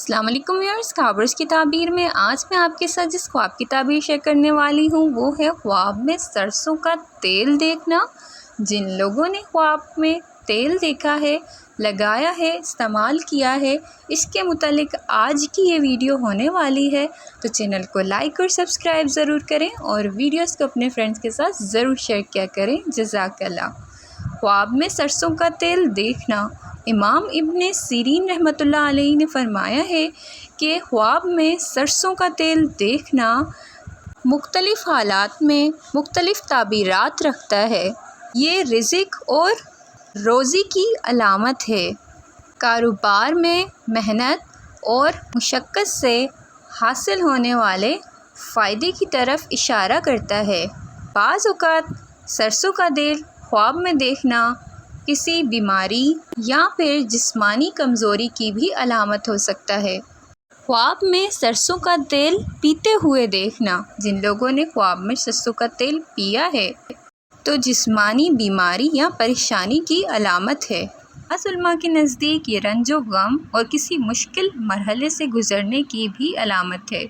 السلام علیکم ویورز، خوابرز کی تعبیر میں آج میں آپ کے ساتھ جس خواب کی تعبیر شیئر کرنے والی ہوں وہ ہے خواب میں سرسوں کا تیل دیکھنا۔ جن لوگوں نے خواب میں تیل دیکھا ہے، لگایا ہے، استعمال کیا ہے، اس کے متعلق آج کی یہ ویڈیو ہونے والی ہے، تو چینل کو لائک اور سبسکرائب ضرور کریں اور ویڈیوز کو اپنے فرینڈز کے ساتھ ضرور شیئر کیا کریں۔ جزاک اللہ۔ خواب میں سرسوں کا تیل دیکھنا۔ امام ابن سیرین رحمۃ اللہ علیہ نے فرمایا ہے کہ خواب میں سرسوں کا تیل دیکھنا مختلف حالات میں مختلف تعبیرات رکھتا ہے۔ یہ رزق اور روزی کی علامت ہے۔ کاروبار میں محنت اور مشقت سے حاصل ہونے والے فائدے کی طرف اشارہ کرتا ہے۔ بعض اوقات سرسوں کا تیل خواب میں دیکھنا کسی بیماری یا پھر جسمانی کمزوری کی بھی علامت ہو سکتا ہے۔ خواب میں سرسوں کا تیل پیتے ہوئے دیکھنا۔ جن لوگوں نے خواب میں سرسوں کا تیل پیا ہے تو جسمانی بیماری یا پریشانی کی علامت ہے۔ بعض علماء کے نزدیک یہ رنج و غم اور کسی مشکل مرحلے سے گزرنے کی بھی علامت ہے۔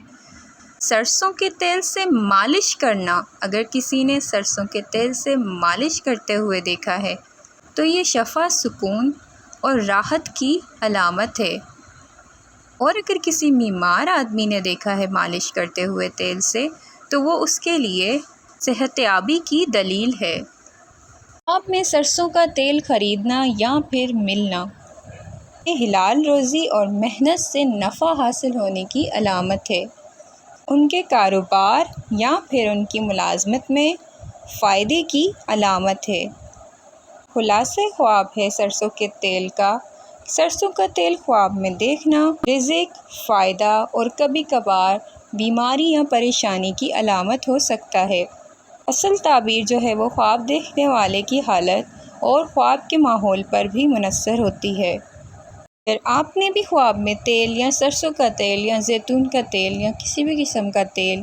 سرسوں کے تیل سے مالش کرنا۔ اگر کسی نے سرسوں کے تیل سے مالش کرتے ہوئے دیکھا ہے تو یہ شفا، سکون اور راحت کی علامت ہے، اور اگر کسی بیمار آدمی نے دیکھا ہے مالش کرتے ہوئے تیل سے تو وہ اس کے لیے صحت یابی کی دلیل ہے۔ خواب میں سرسوں کا تیل خریدنا یا پھر ملنا، یہ حلال روزی اور محنت سے نفع حاصل ہونے کی علامت ہے۔ ان کے کاروبار یا پھر ان کی ملازمت میں فائدے کی علامت ہے۔ خلاصہ خواب ہے سرسوں کے تیل کا۔ سرسوں کا تیل خواب میں دیکھنا رزق، فائدہ اور کبھی کبھار بیماری یا پریشانی کی علامت ہو سکتا ہے۔ اصل تعبیر جو ہے وہ خواب دیکھنے والے کی حالت اور خواب کے ماحول پر بھی منحصر ہوتی ہے۔ اگر آپ نے بھی خواب میں تیل یا سرسوں کا تیل یا زیتون کا تیل یا کسی بھی قسم کا تیل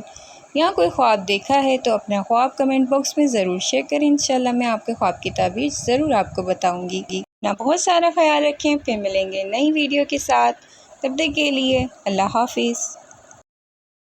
یا کوئی خواب دیکھا ہے تو اپنا خواب کمنٹ باکس میں ضرور شیئر کریں۔ انشاءاللہ میں آپ کے خواب کی تعبیر ضرور آپ کو بتاؤں گی۔ اپنا بہت سارا خیال رکھیں، پھر ملیں گے نئی ویڈیو کے ساتھ۔ تب تک کے لیے اللہ حافظ۔